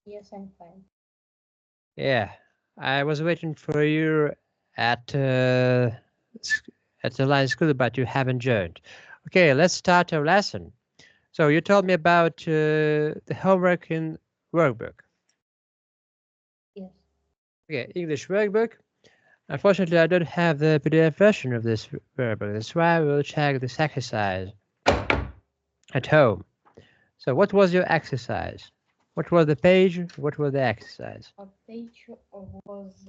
Yes, I'm fine. Yeah, I was waiting for you at uh, at the line school, but you haven't joined. Okay, let's start our lesson. So you told me about the homework in workbook. Yes. Okay, English workbook. Unfortunately, I don't have the PDF version of this workbook. That's why we'll check this exercise at home. So what was your exercise? What was the page? What was the exercise? Page was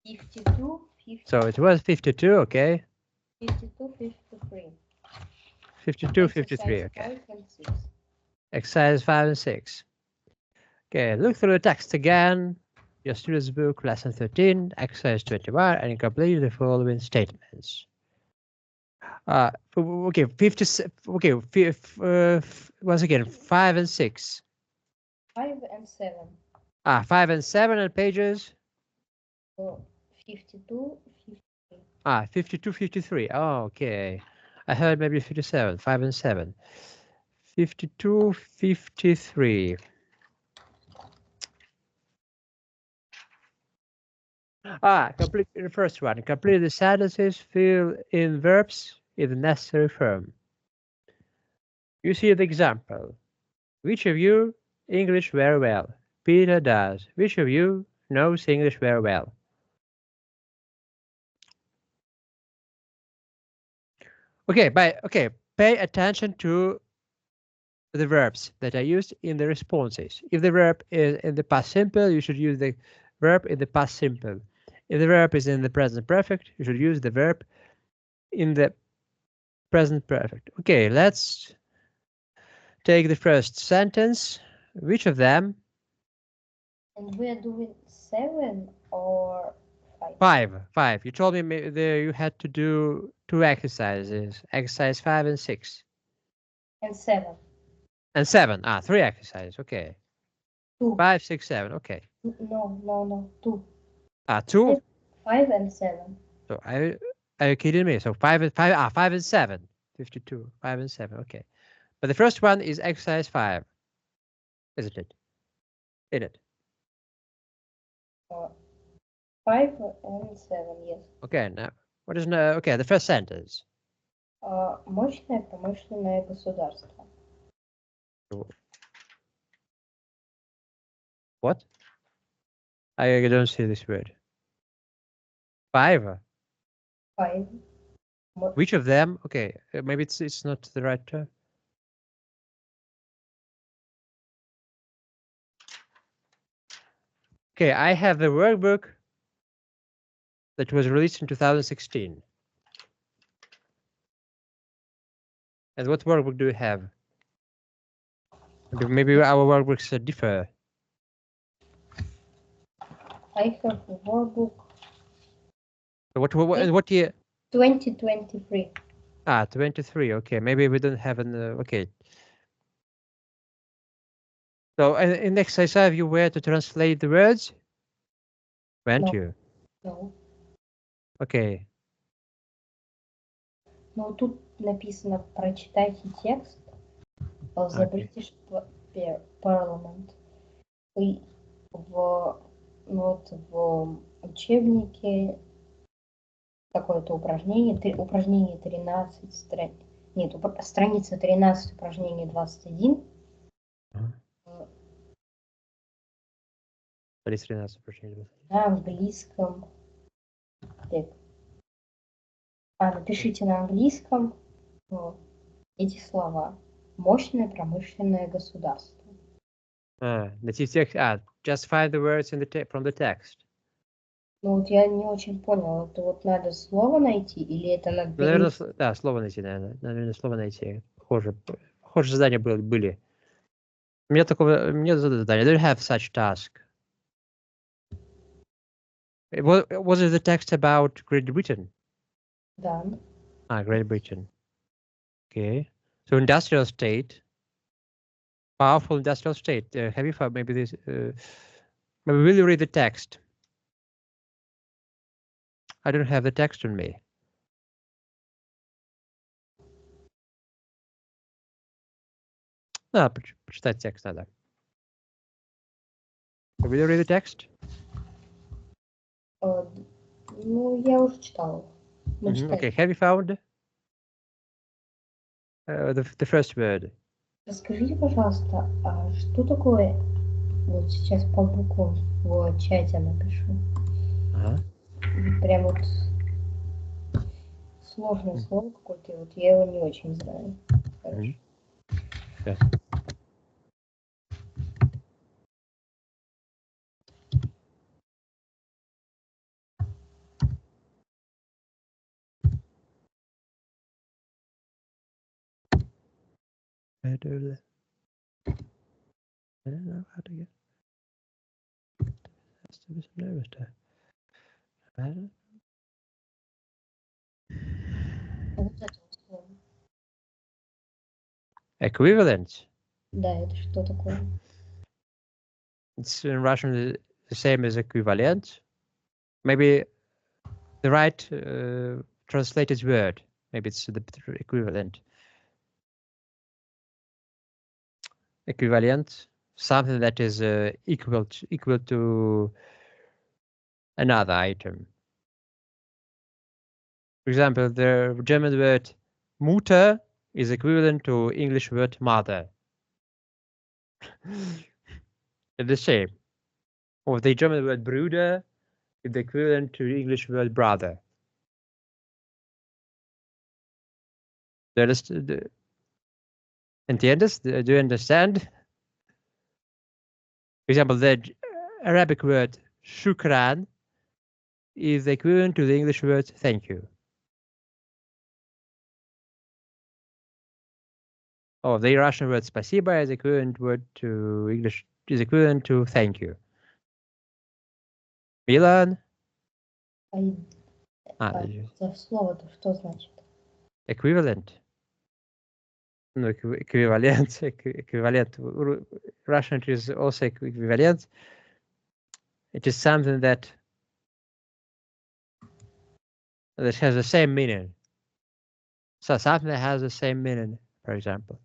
52, So it was 52, okay? 52, 53. 52, 53, Exercise okay. 5 and 6. Exercise 5 and 6. Okay, look through the text again. Your student's book, lesson 13, exercise 21, and complete the following statements. Okay, 50, okay, once again, 5 and 6. 5 and 7. 5 and 7 on pages. 52, 53. 52, 53. Oh, okay. I heard maybe 57, 5 and 7. 52, 53. Complete the first one. Complete the sentences, fill in verbs in the necessary form. You see the example. Which of you English very well? Peter does. Which of you knows English very well? Okay, pay attention to the verbs that are used in the responses. If the verb is in the past simple, you should use the verb in the past simple. If the verb is in the present perfect, you should use the verb in the present perfect. Okay, let's take the first sentence. Which of them? And we are doing 7 or 5? Five. You told me you had to do two exercises, exercise 5 and 6. And 7. And 7. Three exercises. Okay. 2. 5, 6, 7. Okay. No. 2. Two. 5 and 7. So are you kidding me? So 5 and 5. 5 and 7. 52. 5 and 7. Okay. But the first one is exercise 5, isn't it? In it. 5 and 7, yes. Okay. Now, what is no? Okay. The first sentence. Мощное промышленное государство. What? I don't see this word. 5. 5. Which of them? Okay. Maybe it's not the right term. Okay, I have the workbook that was released in 2016. And what workbook do you have? Maybe our workbooks differ. I have a workbook What year? 2023. 23. Okay, maybe we don't have an. Okay. So in exercise 5, you were to translate the words, weren't No, you? no. Okay. Но тут написано прочитайте текст of the Okay. British Parliament. И в учебнике какое-то упражнение, упражнение 13, нет, страница 13, упражнение 21. На английском. Напишите на английском эти слова. Мощное промышленное государство. Just find the words from the text. Ну вот я не очень понял, это вот надо слово найти или это надо... Наверное, да, слово найти, наверное, слово найти. Похоже задания были. У меня нет задания. I don't have such task. Was it the text about Great Britain? Да. Great Britain. Okay. So industrial state, powerful industrial state. Have you found maybe this? Maybe will you read the text? I don't have the text on me. Почитать текст надо. Will you read the text? Ну, я уже читала. Мы читали. Okay, have you found the first word? Расскажите, пожалуйста, а что такое, вот сейчас по буквам в чате напишу. Прям вот сложное слово какое-то, вот я его не очень знаю. Хорошо. Yes. I don't know how to get. Has to be some nervous there. Вот это вот слово. Equivalent. Да, это что такое? It's in Russian the same as equivalent. Maybe the right translated word. Maybe it's the equivalent. Equivalent, something that is equal to another item. For example, the German word Mutter is equivalent to English word mother. It's the same. Or the German word Bruder is the equivalent to English word brother. ¿Entiendes? Do you understand? For example, the Arabic word shukran is equivalent to the English word thank you. Or the Russian word спасибо is equivalent word to English is equivalent to thank you. Milan? Это слово-то что значит? Equivalent. No, equivalent. Equivalent. Russian is also equivalent. It is something that has the same meaning. So something that has the same meaning, for example.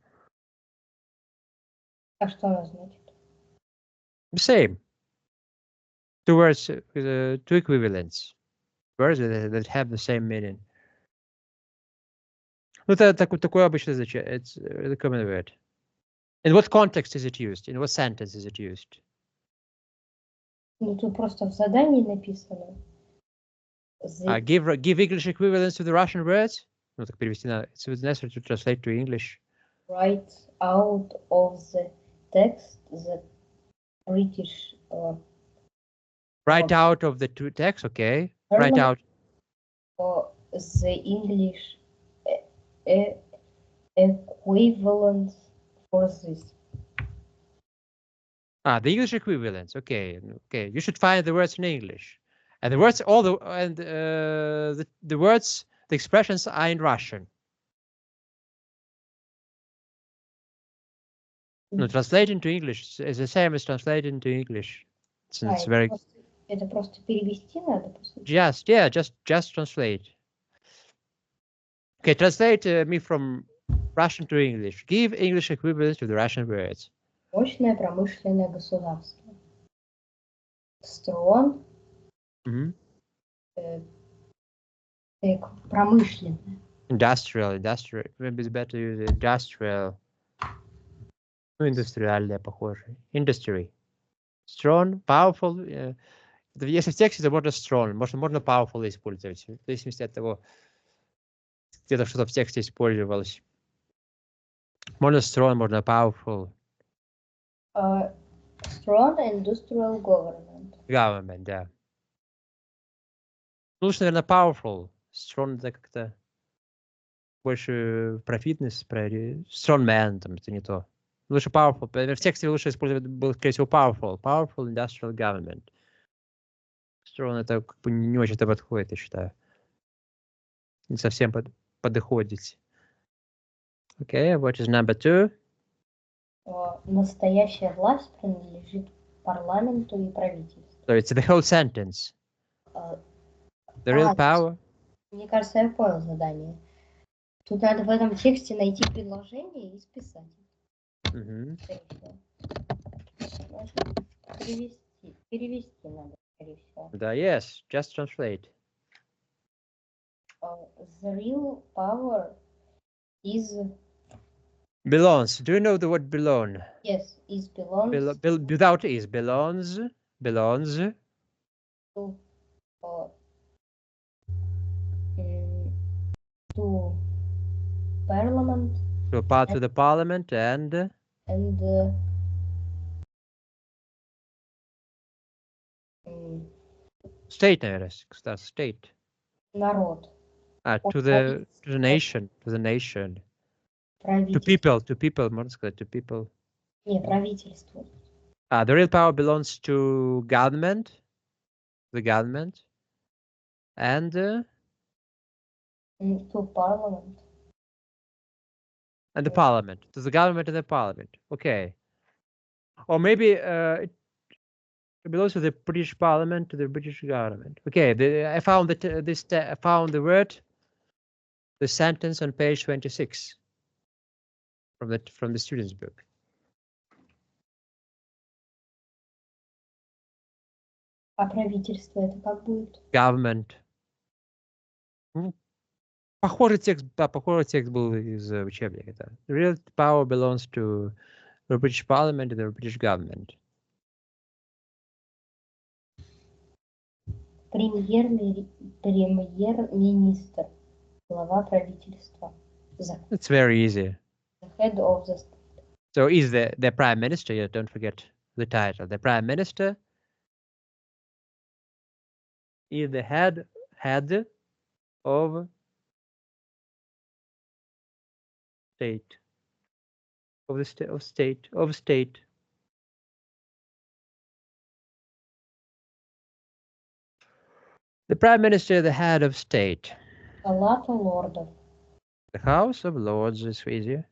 А что оно значит? The same. Two words, two equivalents. Words that have the same meaning. Ну, это такое обычное значение. It's the common word. In what context is it used? In what sentence is it used? Ну, тут просто в задании написано. Give English equivalents to the Russian words? Ну, так перевести на... It's necessary to translate to English. Write out of the text the British... Write out of the two texts, okay. Write out. The English equivalent for this. The English equivalents, okay. Okay, you should find the words in English. And the words, all the, and the words, the expressions are in Russian. No, translate into English is the same as translating into English. It's very... Это просто перевести надо, по сути. Just translate. Okay, translate me from Russian to English. Give English equivalents to the Russian words. Мощное промышленное государство. Strong. Промышленное. Industrial. Maybe it's better to use industrial. Ну, индустриальное, похоже. Industry. Strong, powerful. Если в тексте, то можно strong. Можно powerful использовать. В зависимости от того, где-то что-то в тексте использовалось. Можно strong, можно powerful. Strong industrial government. Government, да. Лучше, наверное, powerful. Strong это как-то больше про фитнес, про strong man, там это не то. Лучше powerful. В тексте лучше использовать был, скорее всего, powerful. Powerful industrial government. Strong это как бы не очень-то подходит, я считаю. Не совсем подходит. Okay, what is number 2? Настоящая власть принадлежит парламенту и правительству. So it's the whole sentence. The real power. Мне кажется, я понял задание. Тут надо в этом тексте найти предложение и списать. Перевести. Перевести надо, скорее всего. Да, yes, just translate. The real power is, Belongs. Do you know the word belong? yes, is belongs Without is belongs. Belongs to uh, mm, to parliament to a part of the parliament and and mm, state, наверное, that's state. народ, To the nation, to the nation. правительство, To people, можно сказать, to people. не, правительству, The real power belongs to government, the government, and to parliament. the parliament, to the government and the parliament. Okay. Or maybe it belongs to the British Parliament, to the British government. Okay, I found that I found the word, the sentence on page 26 from the student's book. А правительство это как будет? Government. Похожий текст, да, похожий текст был из учебника. Да. The real power belongs to the British Parliament and the British government. Премьер-министр, глава правительства. It's very easy. The head of the state. So is the prime minister? Yeah, don't forget the title. The prime minister is the head of state of state. The prime minister, the head of state. Палата лордов. The House of Lords is easy.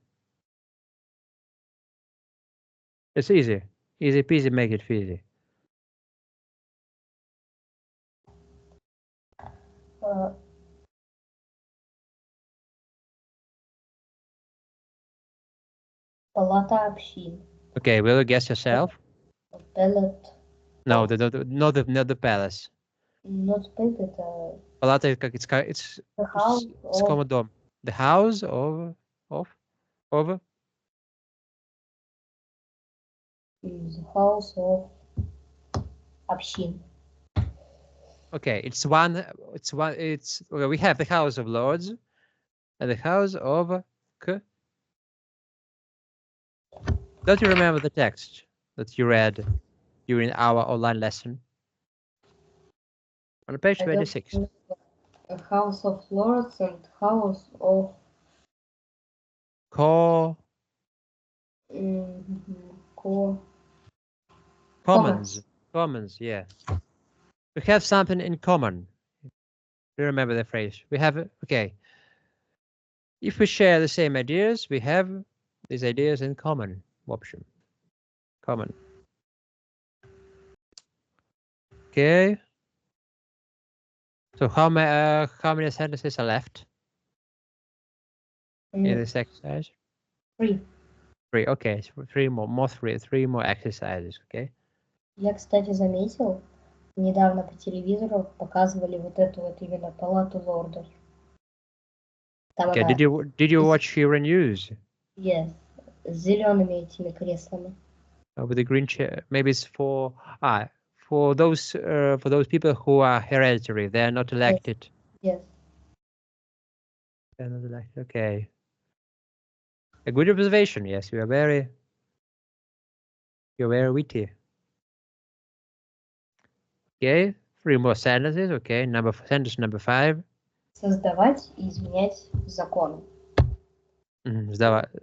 It's easy. Easy peasy, make it easy. Палата общин. Okay, will you guess yourself? Pellet. No, not the palace. Not pit, это Палата it's the house of дом. The house of the house of общин. Okay, we have the House of Lords and the House of Don't you remember the text that you read during our online lesson? On page 26. A house of lords and house of Commons. Commons, yeah. We have something in common. You remember the phrase. We have, okay. If we share the same ideas, we have these ideas in common. Option. Common. Okay. So how many sentences are left in this exercise? 3. 3. Okay, so 3 more 3 more exercises. Okay. Я, кстати, заметил, недавно по телевизору показывали вот эту вот именно палату лордов. Там Okay. она... Did you watch Hero News? Yes. С зелеными этими креслами. With the green chair. Maybe it's for those people who are hereditary. They are not elected. Yes. They're not elected. Okay. A good observation. Yes, you're very witty. Okay, 3 more sentences. Okay, sentence number 5. Создавать и изменять законы.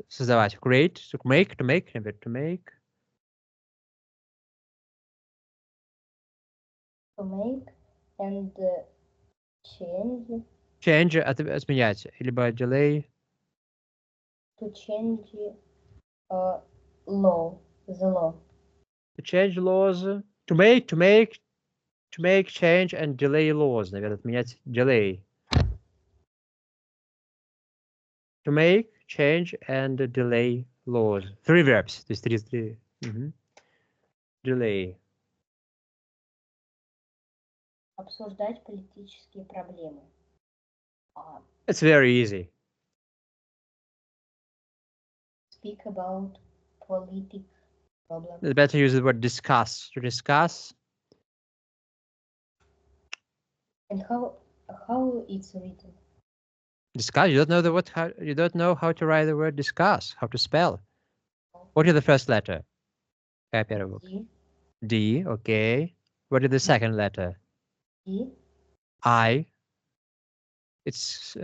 Создавать. Create. To make. To make. To make. To make and change. Change. Изменять. Либо delay. To change law. The law. To change laws. To make change and delay laws. Наверное, отменять delay. To make, change, and delay laws. 3 verbs. То есть 3. Delay. Обсуждать политические проблемы. It's very easy. Speak about politic problems. It's better to use the word discuss. To discuss. And how it's written? Discuss. You don't know the word. You don't know how to write the word discuss. How to spell. What is the first letter? D. D. Okay. What is the second letter? E. I. It's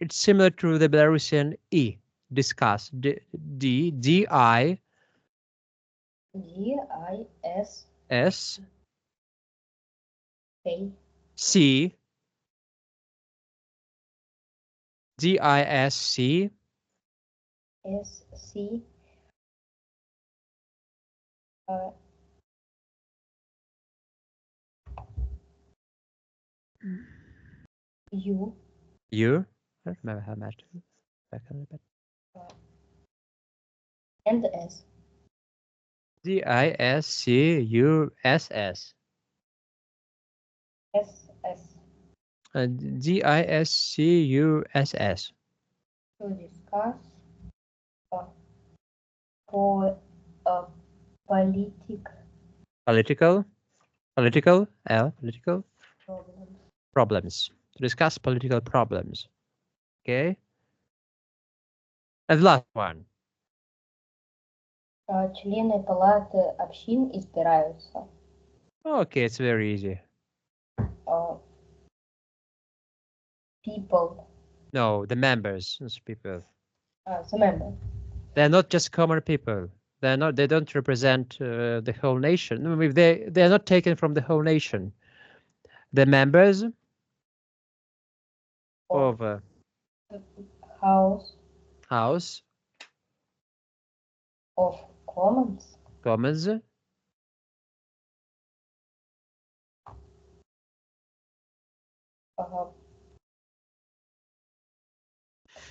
similar to the Belarusian E. Discuss. D. I. D. I. S. S. K. C. D-I-S-C. S. C. U. U. I don't remember how much. And S. D-I-S-C-U-S-S. S. S. D-I-S-C-U-S-S. To discuss for Political. Political. L. Political. problems. Problems. To discuss political problems. Okay. And the last one. Члены палаты общин избираются. Okay, it's very easy. People. No, the members. Those people. The member. They're not just common people. They're not. They don't represent the whole nation. I mean, they are not taken from the whole nation. The members of House House of Commons. Commons.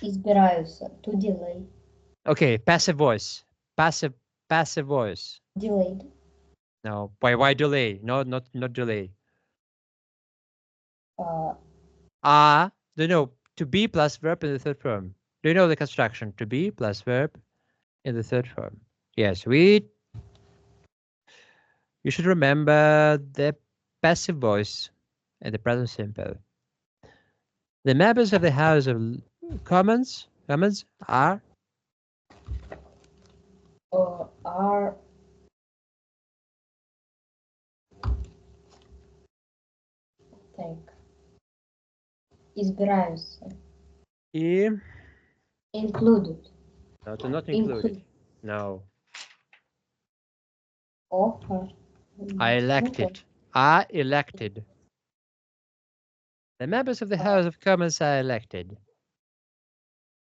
Избираются. To delay. Okay, passive voice. Passive voice. Delayed. No, why delay? No, not delay. Do you know to be plus verb in the third form? Do you know the construction? To be plus verb in the third form. Yes, you should remember the passive voice and the present simple. The members of the House of Commons are избираются. Included. No, to not included. No. Offer. Are elected. Are elected. The members of the House of Commons are elected.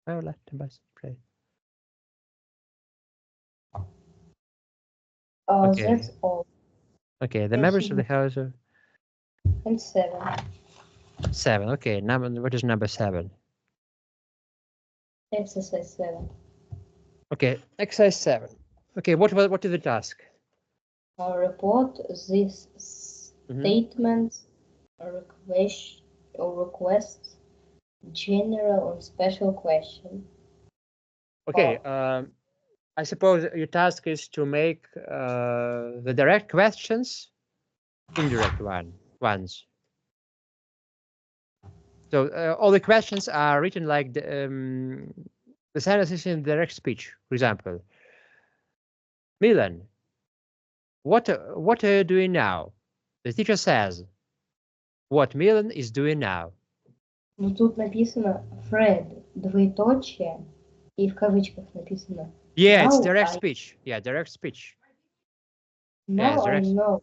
Are elected by play. Okay. That's all. Okay, the members of the House of... And 7. 7. Okay, what is number 7? Exercise 7. Okay, exercise 7. Okay, what is the task? Report these statements, requests, general and special question. Okay, I suppose your task is to make the direct questions indirect ones. So all the questions are written like the sentences in direct speech. For example, Milan, what are you doing now? The teacher says, what Milan is doing now. Ну тут написано Fred, двоеточие, и в кавычках написано. Yeah, it's direct speech. Yeah, direct speech. Now I know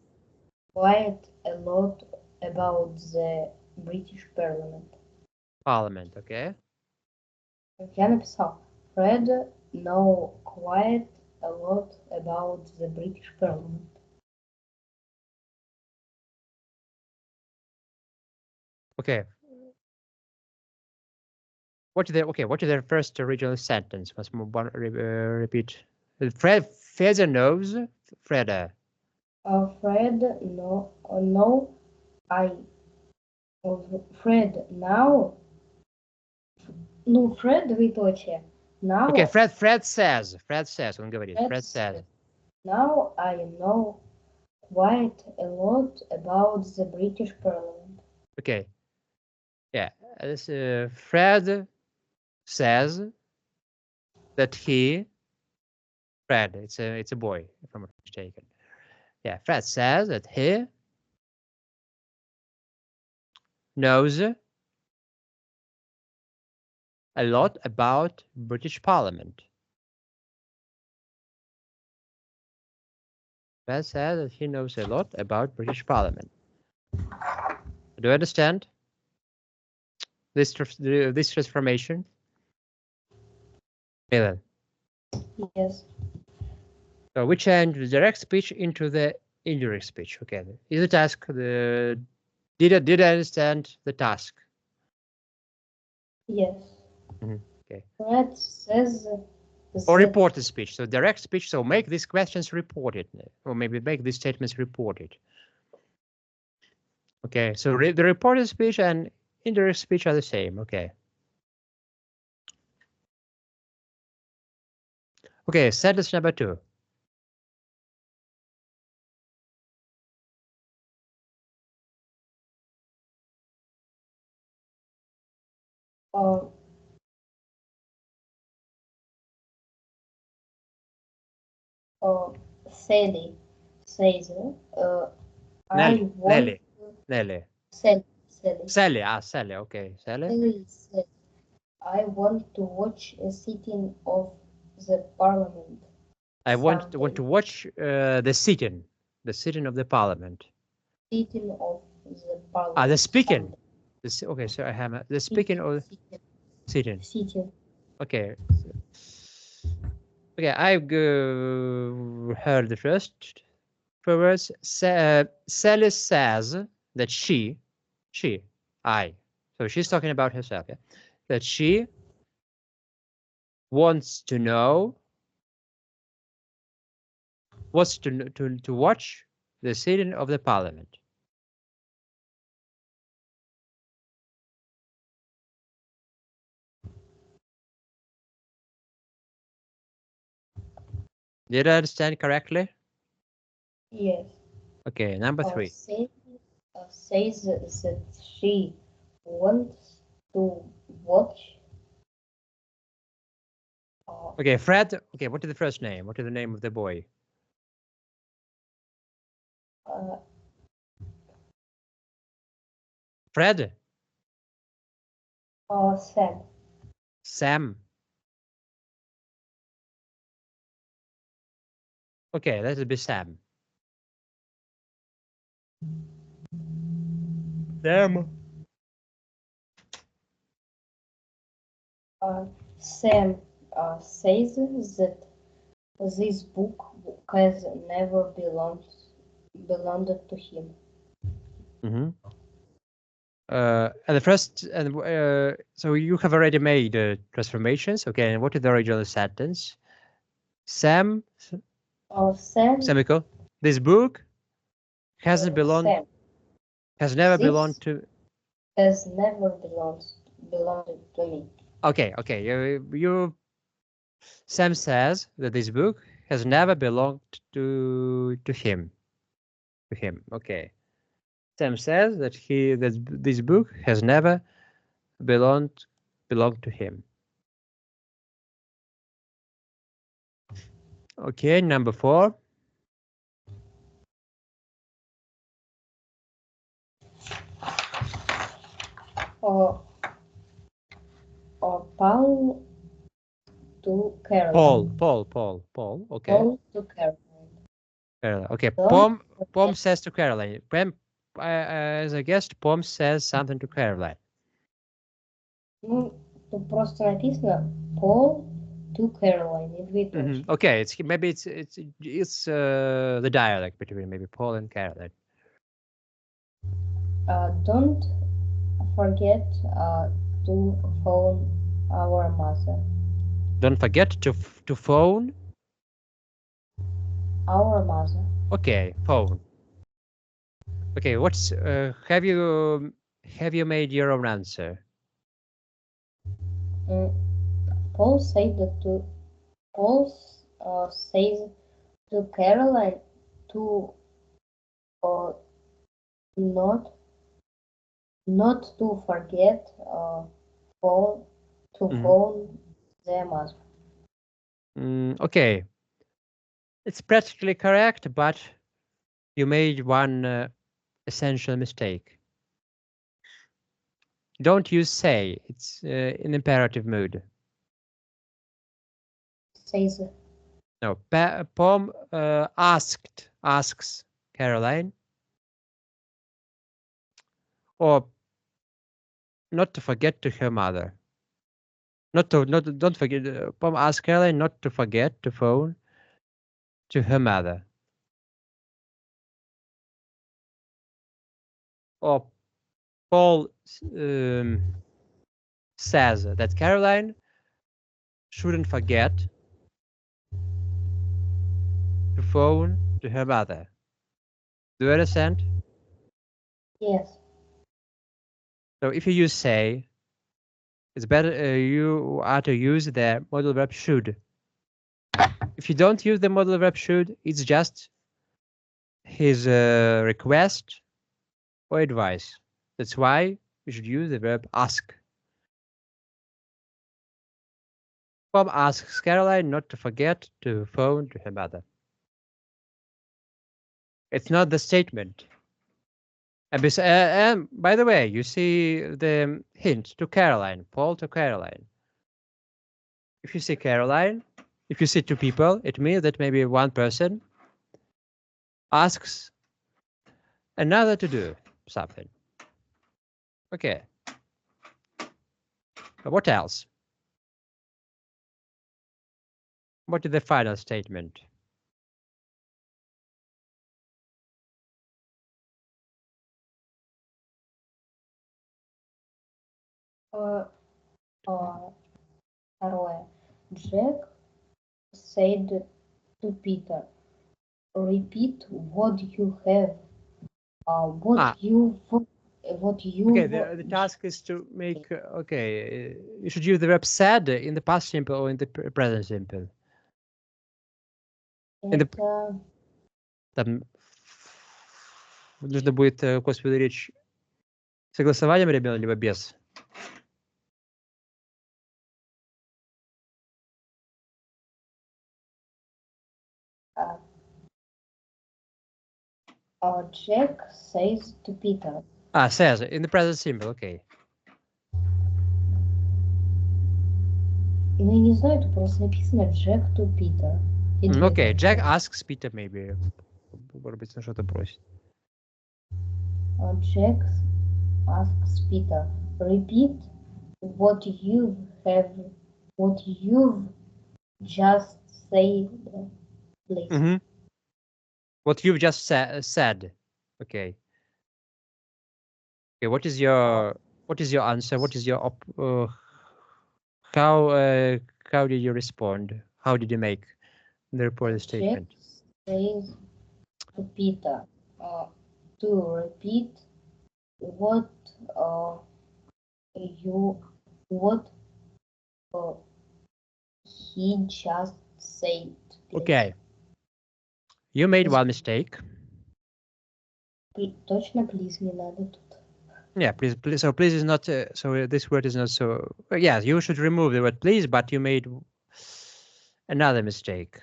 quite a lot about the British Parliament. Okay. Я написал Fred know quite a lot about the British Parliament. Okay. What is the first original sentence? Let's repeat. Fred knows. Fred. Fred know I Fred, now... Ну, Fred, двоеточие. Now... Okay, Fred says, он говорит, Fred says. Now I know quite a lot about the British Parliament. Okay. Yeah, this, Fred says that Fred, it's a boy, if I'm not mistaken. Yeah, Fred says that he knows a lot about British Parliament. Fred says that he knows a lot about British Parliament. Do you understand this transformation? Milan. Yes. So we change the direct speech into the indirect speech. Okay. Is the task the did I understand the task? Yes. Okay. Fred says Or reported speech. So direct speech. So make these questions reported, or maybe make these statements reported. Okay. So the reported speech and indirect speech are the same. Okay. Okay. Sentence number 2. Sally says, I want Nelly. Sally. Sally. Sally. Okay. Sally. Sally says, I want to watch a sitting of the Parliament. I want to watch the sitting of the Parliament. Sitting of the Parliament. The speaking. Okay, so I have the speaking or sitting. Sitting. Okay. Okay, I've heard the first words. Sally says that so she's talking about herself, yeah? That she wants to know, wants to watch the sitting of the Parliament. Did I understand correctly? Yes. Okay, number 3. Says that she wants to watch. Okay, Fred. Okay, what is the first name? What is the name of the boy? Fred. Sam. Sam. Okay, let it be Sam. Sam. Sam says that this book has never belonged to him. Mm-hmm. And the first, and so you have already made transformations. Okay, and what is the original sentence? Sam. Sam. Semicolon. This book hasn't belonged. Sam. Has never belonged to. Has never belonged to me. Okay. Sam says that this book has never belonged to him. To him. Okay. Sam says that this book has never belonged to him. Okay, number 4. Paul to Caroline. Paul. Okay. Paul to Caroline. Caroline. Okay. Don't Pom says to Caroline. As a guest, Pom says something to Caroline. Ну, тут просто написано Paul to Caroline. Okay, maybe it's the dialect between maybe Paul and Caroline. Don't forget to phone our mother. Don't forget to phone Our mother. Okay, phone. Okay, what's have you Have you made your own answer? Mm, Paul said that to Paul says to Caroline to uh, not not to forget phone to Mhm. phone their mother. Okay, it's practically correct, but you made one essential mistake. Don't use say. It's in imperative mood. Says No, Pom asks Caroline, or not to forget to her mother. Don't forget. Pom asks Caroline not to forget to phone to her mother. Or Paul says that Caroline shouldn't forget to phone to her mother. Do you understand? yes. So if you use say, it's better you are to use the modal verb should. If you don't use the modal verb should, it's just his request or advice. That's why you should use the verb ask. Bob asks Caroline not to forget to phone to her mother. It's not the statement. And by the way, you see the hint to Caroline, Paul to Caroline. If you see Caroline, if you see two people, it means that maybe one person asks another to do something. Okay. But what else? What is the final statement? Uh, uh, Второе. Jack said to Peter, repeat what you have, Ah, what okay. you've The task is to make. Okay, you should use the verb said in the past simple or in the present simple. In the это там нужно будет косвенную речь согласованием времен либо без. uh, Jack says to Peter. Ah, says in the present simple. Okay. Ну, я не знаю, тут просто написано Jack to Peter. Okay. Jack asks Peter maybe. Может быть, он что-то просит. Jack asks Peter, repeat what you have, what you've just said, please. Mm-hmm. What you've just said. Okay. Okay. What is your answer? What is your how did you respond? How did you make the reported Jack statement? says to Peter to repeat what uh, you what uh, he just said, please. Okay. You made one mistake. Точно, please, не надо тут. Yeah, please. So please is not. So this word is not so. Yeah, you should remove the word please, but you made another mistake.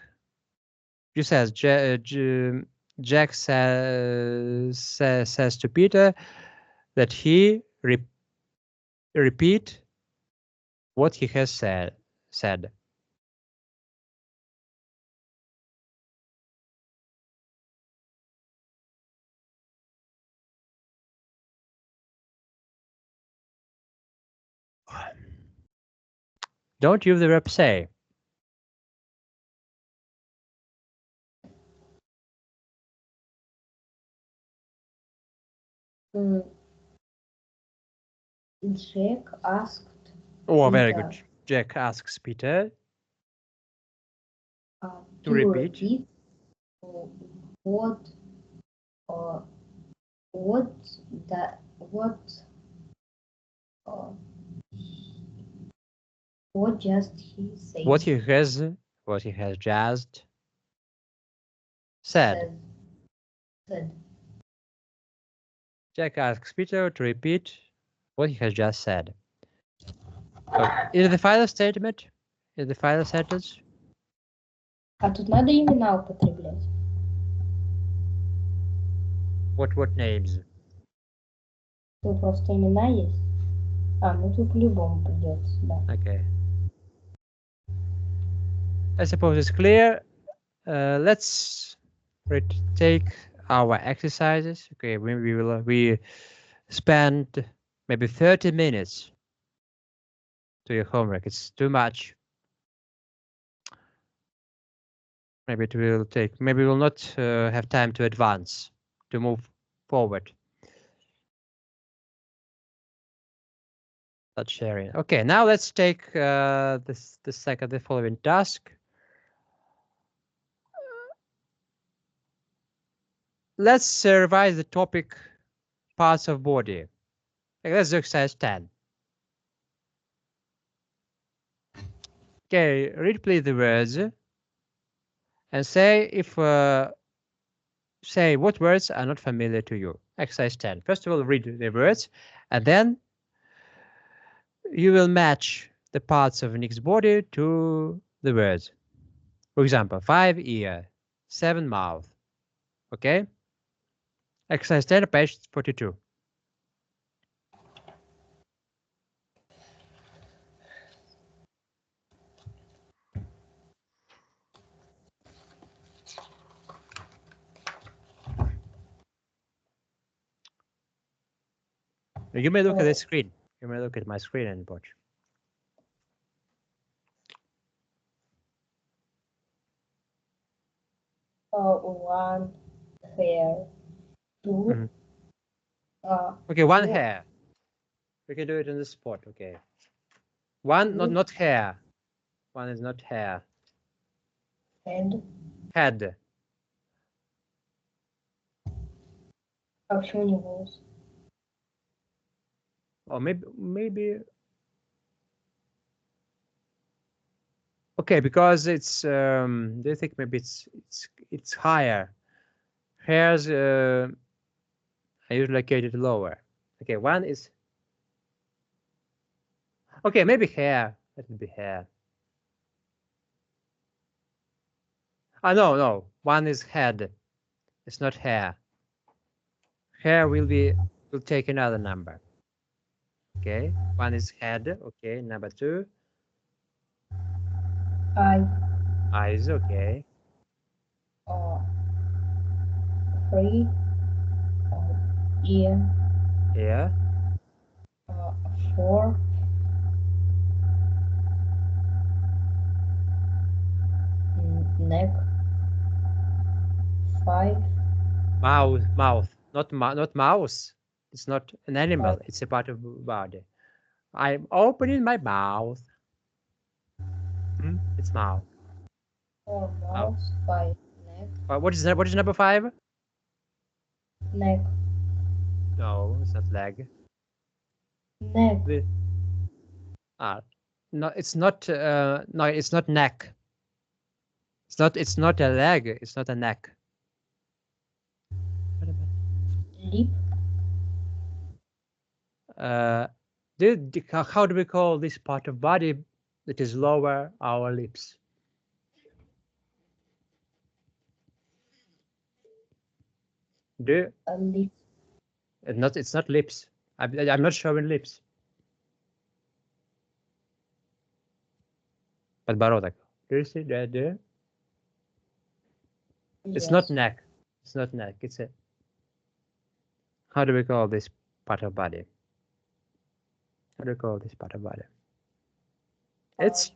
You says Jack says to Peter that he repeat what he has said. Don't use the verb say. Jack asked Oh, very Peter good. Jack asks Peter to to repeat. repeat what uh, what what Uh, what just he said? What he has just said. Said. Jack asks Peter to repeat what he has just said. So, in the final statement, in the final sentence, А тут надо имена употреблять. what names? Тут просто имена есть. Ну тут по-любому придется, да. Okay. I suppose it's clear. Let's retake our exercises. Okay, we spend maybe 30 minutes to your homework. It's too much. Maybe it will take. Maybe we'll not have time to advance, to move forward. Not sharing. Okay, now let's take the following task. Let's revise the topic parts of body. Okay, let's do exercise 10. Okay, read please the words and say if say what words are not familiar to you. Exercise 10. First of all, read the words, and then you will match the parts of Nick's body to the words. For example, 5 ear, 7 mouth. Okay? Exercise 10, page 42. You may look at the screen. You may look at my screen and watch. One hair. Two. Okay, one two hair. We can do it on the spot. Okay. One, not hair. One is not hair. head. Head. А почему не волос? Or maybe. Okay, because it's. Do you think maybe it's higher? Hairs are usually located lower. Okay, one is. Okay, maybe hair. Let it be hair. No. One is head. It's not hair. Hair will take another number. Okay, one is head. Okay, number 2. Eye. Eyes. Okay. 3. Ear. Ear. 4. Neck. 5. Mouth. Not mouse. It's not an animal. 5. It's a part of the body. I'm opening my mouth. It's mouth. 4 Mouth. mouth. 5 neck. What is number 5? Neck. No, it's not leg. Neck. No, it's not. No, it's not neck. It's not a leg. It's not a neck. Lip. How do we call this part of body that is lower our lips? Lip. It's not lips. I'm not showing lips. Подбородок. Do you see that there? It's not neck. It's not neck. It's a. How do we call this part of body? How do we call this part of body? It's.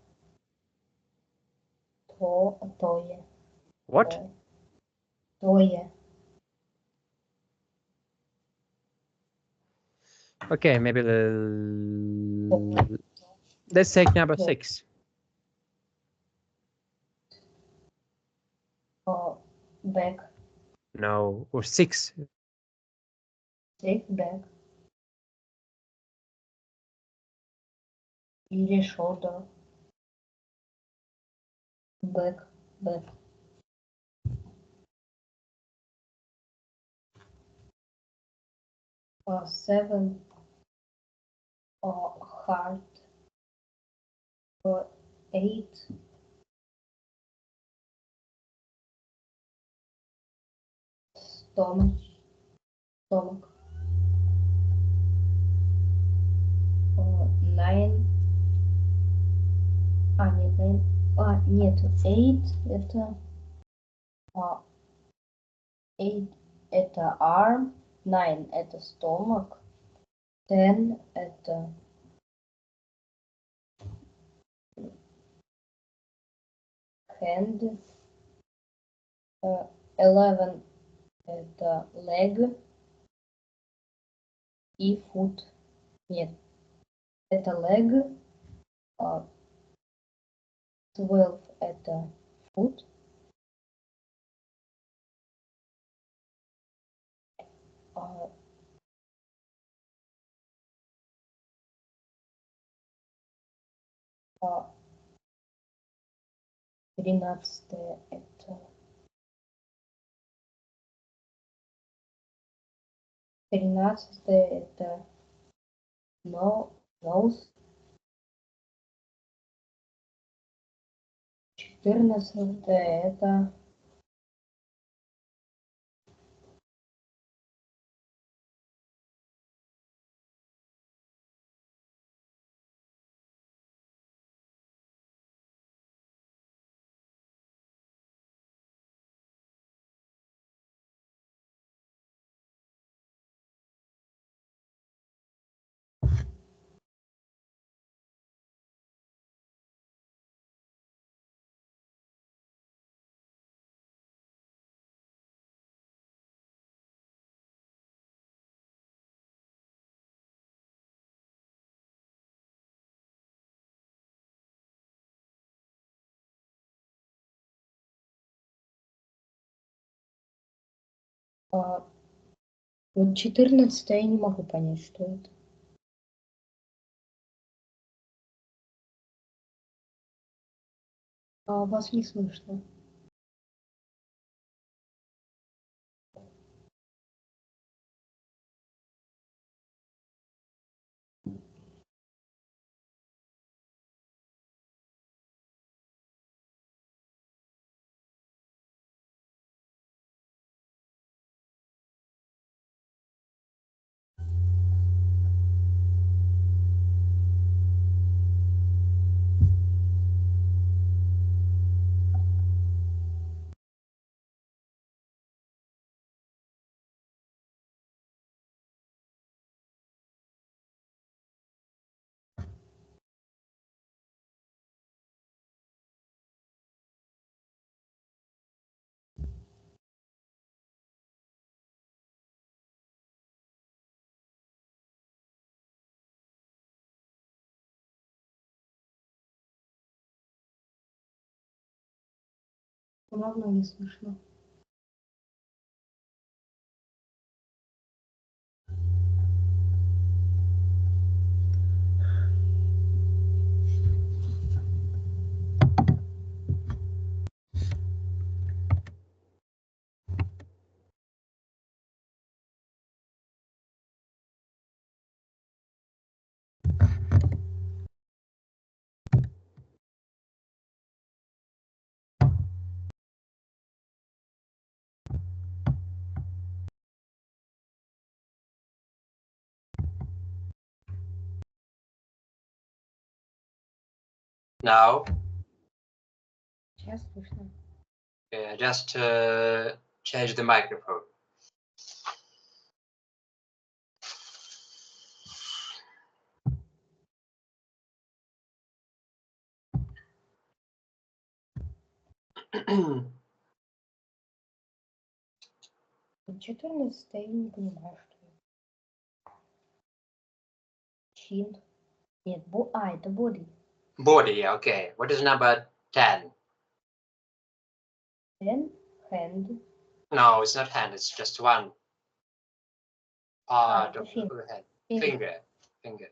Toye. What? Toye. Okay, maybe let's take number 6. Back. No, or 6. 6 back. Или shoulder. Back. 7. Heart. 8. Stomach. 9. Нет, 8 это 8 это arm, 9 это stomach, 10 это hand, 11 это leg и foot. Нет, это leg, 12 это foot, 13 это 13 это nose, 14 это вот 14 я не могу понять, что это. Вас не слышно. Все равно не слышно. Now, Сейчас слышно. just change the microphone. Вот 14 я не понимаю, что это. Chin. Нет, это body. Body, okay. What is number 10? 10 hand. No, it's not hand, it's just one part of Finger. the head. Finger. Finger.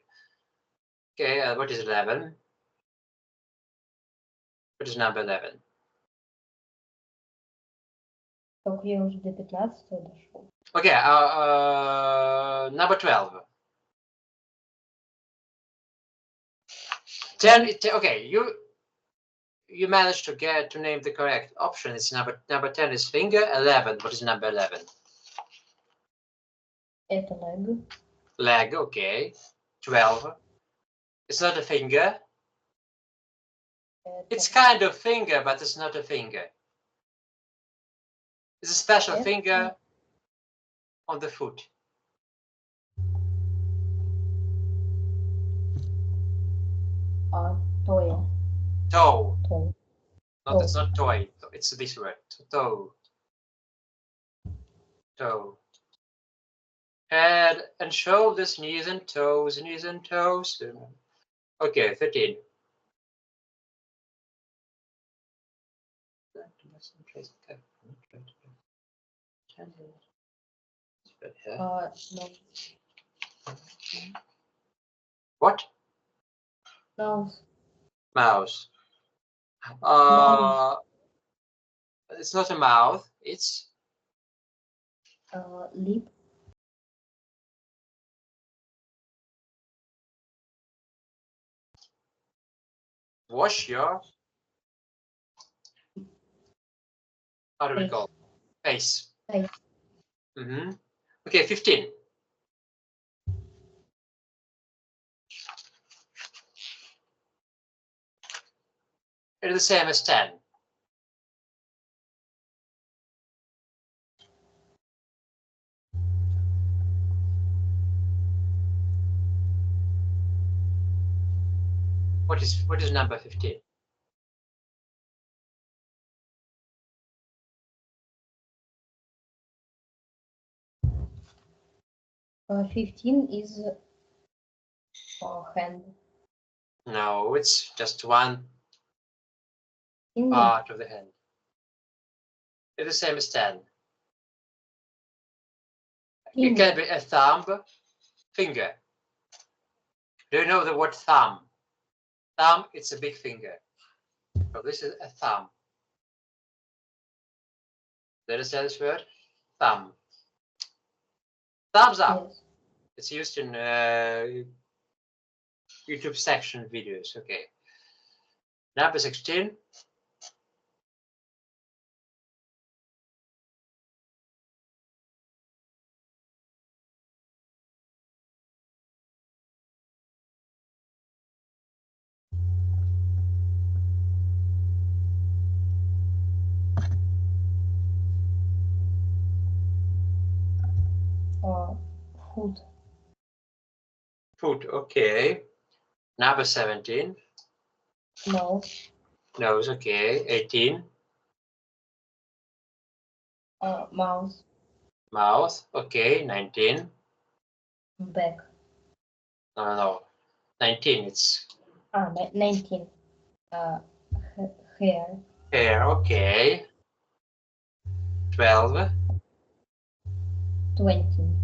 Okay, what is 11? What is number 11? Только я уже до 15 дошел. Okay, number 12. 10. Okay, you managed to name the correct option. It's number 10 is finger. 11. What is number 11? Это leg. Leg. Okay. 12. It's not a finger. It's kind of finger, but it's not a finger. It's a special finger on the foot. Toe. Toe. Toe. No, it's not toy. It's this word. Toe. Toe. Head and shoulders, knees and toes, knees and toes. Okay, 13. No. What? Mouse. Mouse. It's not a mouth. It's Lip. wash your. How do we call it? Face. Face. Okay, 15. It's the same as 10. What is number 15? Uh, 15 is hand. No, it's just one Finger. part of the hand. It's the same as 10. Finger. It can be a thumb, finger. Do you know the word thumb? Thumb, it's a big finger. So this is a thumb. Do you understand this word? Thumb. Thumbs up. Yes. It's used in YouTube section videos. Okay. Number 16. Foot. Foot. Okay. Number 17. Nose. Nose. Okay. 18. Mouth. Mouth. Okay. 19. Back. No. 19. It's 19. Hair. hair. Okay. 12. 20.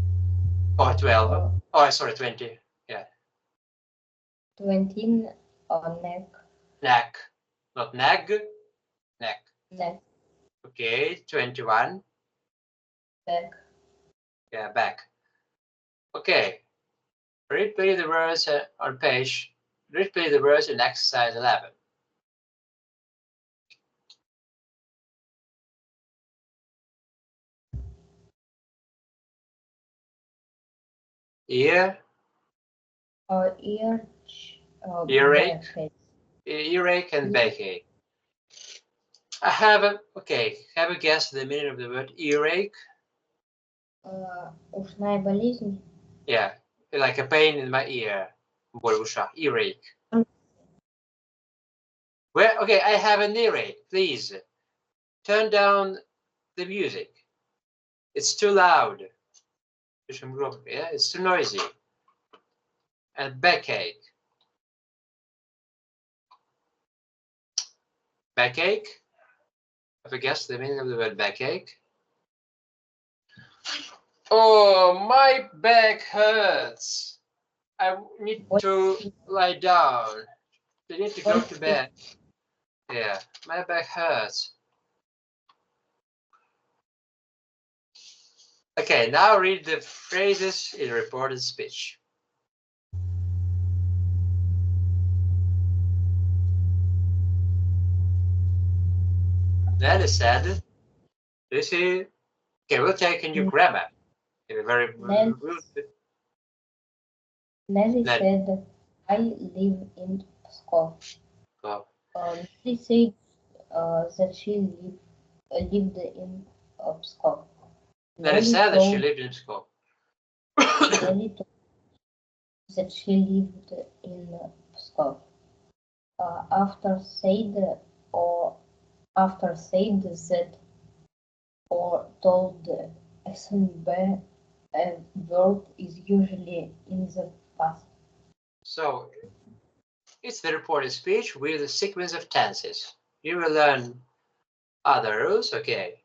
Oh, 12. Oh, sorry, 20. Yeah. 20 neck. Neck. Not neck. Neck. Neck. Okay. 21. Back. Yeah, back. Okay. Replay the words on page. Replay the words in exercise 11. Ear. Ear. Earache. Backache. Earache and backache. I have a Have a guess the meaning of the word earache? Ушная болезнь. Yeah, like a pain in my ear. Боль в ушах. Earache. Well, okay, I have an earache. Please turn down the music. It's too loud. Yeah, it's too noisy. And backache. Backache? Have a guess the meaning of the word backache? Oh, my back hurts. I need to lie down. I need to go to bed. Yeah, my back hurts. Okay, now read the phrases in reported speech. Nelly said, this is, okay, we'll take a new grammar. Very, Nelly said, I live in Pskov. Nelly said that she lived in Pskov. Nelly said that she lived in Pskov. Nelly told that she lived in Pskov. After said that or told SNB, a verb is usually in the past. So it's the reported speech with a sequence of tenses. You will learn other rules, okay.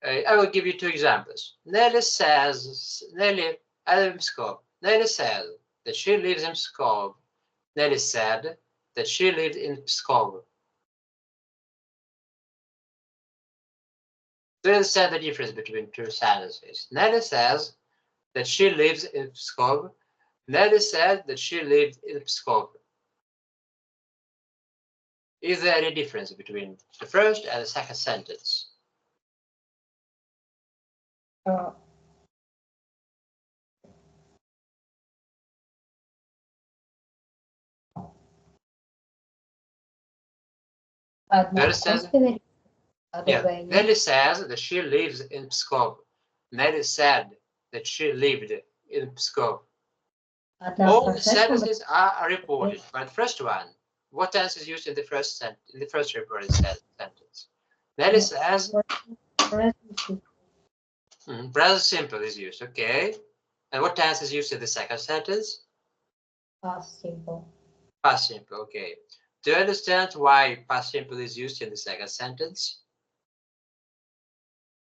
I will give you two examples. Nelly says, Nelly, I live in Pskov. Nelly said that she lives in Pskov. Nelly said that she lived in Pskov. Do you understand the difference between two sentences? Nelly says that she lives in Pskov. Nelly said that she lived in Pskov. Is there any difference between the first and the second sentence? Yeah. Nelly says that she lives in Pskov. Nelly said that she lived in Pskov. All the sentences are reported, but the first one, what tense is used in the first reported sentence? Nelly says present simple is used, okay. And what tense is used in the second sentence? Past simple. Past simple, okay. Do you understand why past simple is used in the second sentence?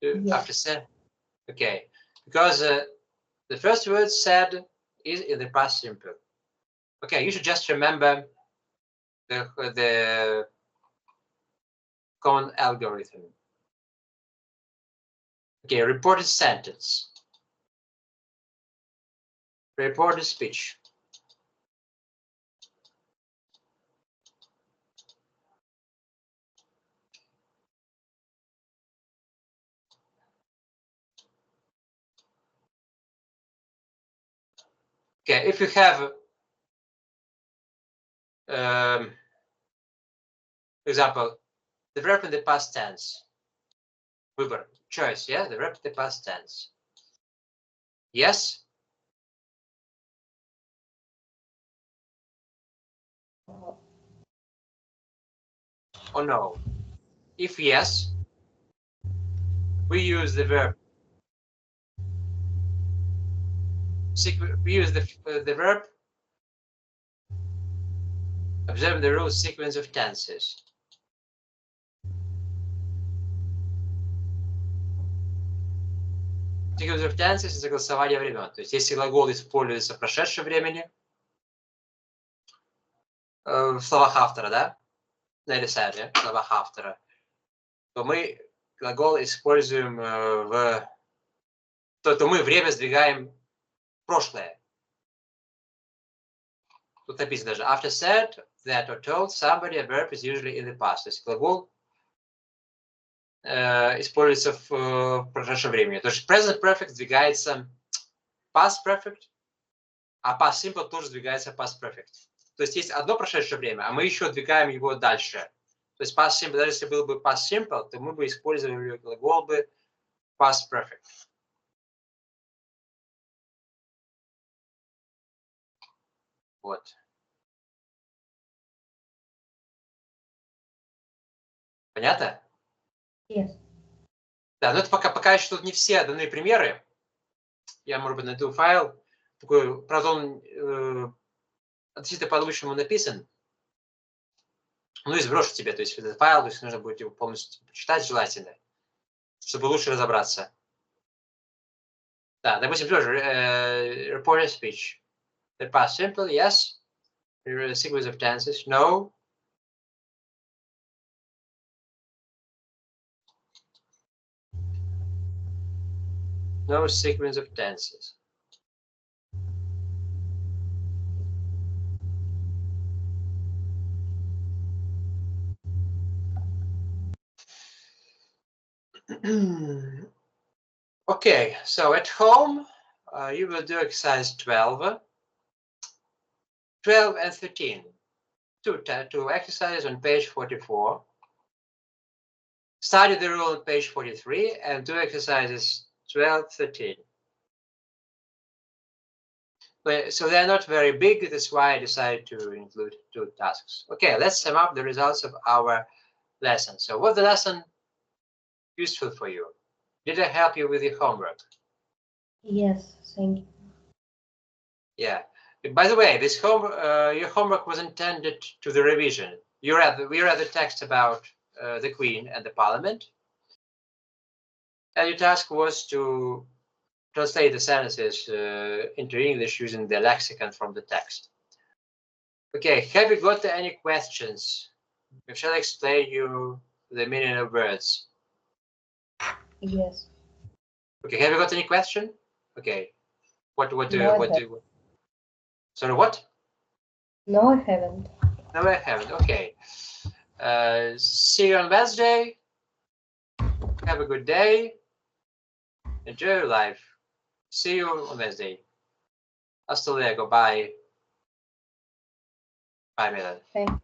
Yes. After said, okay, because the first word said is in the past simple. Okay, you should just remember the common algorithm. Okay, reported sentence. Reported speech. Okay, if you have, for example, the verb in the past tense. Выбор, choice, yeah, the verb in the past tense. Yes? Or no? If yes, we use the verb. We use the verb. Observe the rule sequence of tenses. Sequence of tenses – это согласование времен. То есть, если глагол используется в прошедшем времени, в словах автора, да, Nelly said, в словах автора, то мы глагол используем то мы время сдвигаем в прошлое. Тут написано даже after said, that or told somebody, a verb is usually in the past. То есть глагол используется в прошедшем времени. То есть present perfect сдвигается past perfect, а past simple тоже сдвигается past perfect. То есть одно прошедшее время, а мы еще двигаем его дальше. То есть past simple, даже если был бы past simple, то мы бы использовали глагол бы past perfect. Вот. Понятно? Yes. Да, но это пока еще тут не все данные примеры. Я, может быть, найду файл. Такой, правда, он относительно по-научному написан. Ну и сброшу тебе, то есть этот файл, то есть нужно будет его полностью почитать желательно, чтобы лучше разобраться. Да, допустим, тоже reported speech. The past simple, yes. Sequence of tenses, no. No sequence of tenses. Okay, so at home, you will do exercise 12, 12 and 13. Two exercises on page 44. Study the rule on page 43 and do exercises 12, 13. So they're not very big, that's why I decided to include 2 tasks. Okay, let's sum up the results of our lesson. So was the lesson useful for you? Did I help you with your homework? Yes, thank you. Yeah. By the way, this your homework was intended to the revision. We read the text about the Queen and the Parliament, and your task was to translate the sentences into English using the lexicon from the text. Okay, have you got any questions? Shall I explain you the meaning of words? Yes. Okay, have you got any question? Okay, sorry, what? No, I haven't. No, I haven't. Okay. See you on Wednesday. Have a good day. Enjoy your life. See you on Wednesday. Hasta luego. Bye. Bye, Milan. Thank you.